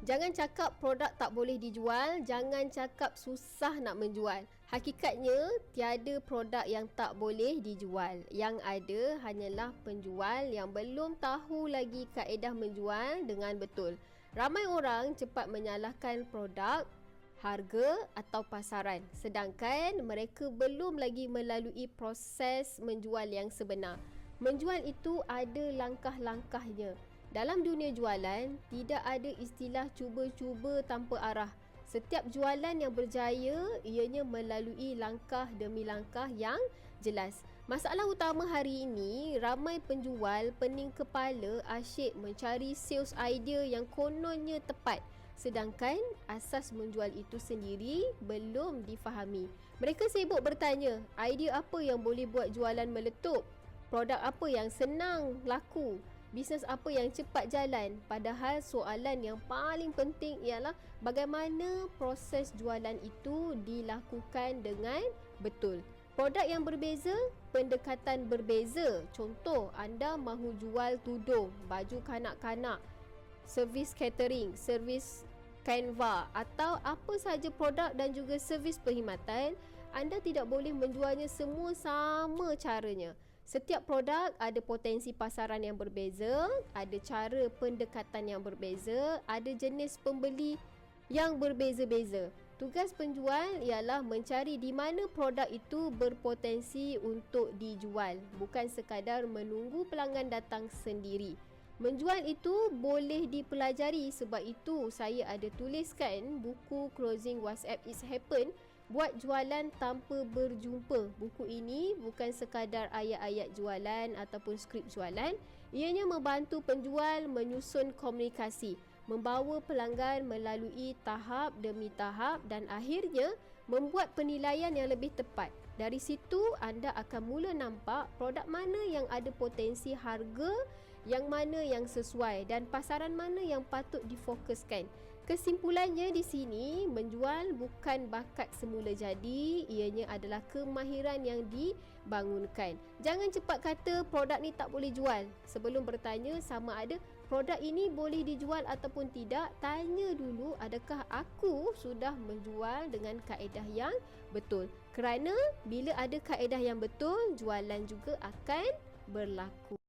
Jangan cakap produk tak boleh dijual, jangan cakap susah nak menjual. Hakikatnya, tiada produk yang tak boleh dijual. Yang ada hanyalah penjual yang belum tahu lagi kaedah menjual dengan betul. Ramai orang cepat menyalahkan produk, harga atau pasaran, sedangkan mereka belum lagi melalui proses menjual yang sebenar. Menjual itu ada langkah-langkahnya. Dalam dunia jualan, tidak ada istilah cuba-cuba tanpa arah. Setiap jualan yang berjaya, ianya melalui langkah demi langkah yang jelas. Masalah utama hari ini, ramai penjual pening kepala asyik mencari sales idea yang kononnya tepat. Sedangkan asas menjual itu sendiri belum difahami. Mereka sibuk bertanya, idea apa yang boleh buat jualan meletup? Produk apa yang senang laku? Bisnes apa yang cepat jalan? Padahal soalan yang paling penting ialah bagaimana proses jualan itu dilakukan dengan betul. Produk yang berbeza, pendekatan berbeza. Contoh, anda mahu jual tudung, baju kanak-kanak, servis catering, servis Canva atau apa sahaja produk dan juga servis perkhidmatan, anda tidak boleh menjualnya semua sama caranya. Setiap produk ada potensi pasaran yang berbeza, ada cara pendekatan yang berbeza, ada jenis pembeli yang berbeza-beza. Tugas penjual ialah mencari di mana produk itu berpotensi untuk dijual, bukan sekadar menunggu pelanggan datang sendiri. Menjual itu boleh dipelajari, sebab itu saya ada tuliskan buku Closing WhatsApp It's Happen, buat jualan tanpa berjumpa. Buku ini bukan sekadar ayat-ayat jualan ataupun skrip jualan. Ianya membantu penjual menyusun komunikasi, membawa pelanggan melalui tahap demi tahap dan akhirnya membuat penilaian yang lebih tepat. Dari situ anda akan mula nampak produk mana yang ada potensi harga, yang mana yang sesuai dan pasaran mana yang patut difokuskan. Kesimpulannya di sini, menjual bukan bakat semula jadi, ianya adalah kemahiran yang dibangunkan. Jangan cepat kata produk ni tak boleh jual. Sebelum bertanya sama ada produk ini boleh dijual ataupun tidak, tanya dulu adakah aku sudah menjual dengan kaedah yang betul. Kerana bila ada kaedah yang betul, jualan juga akan berlaku.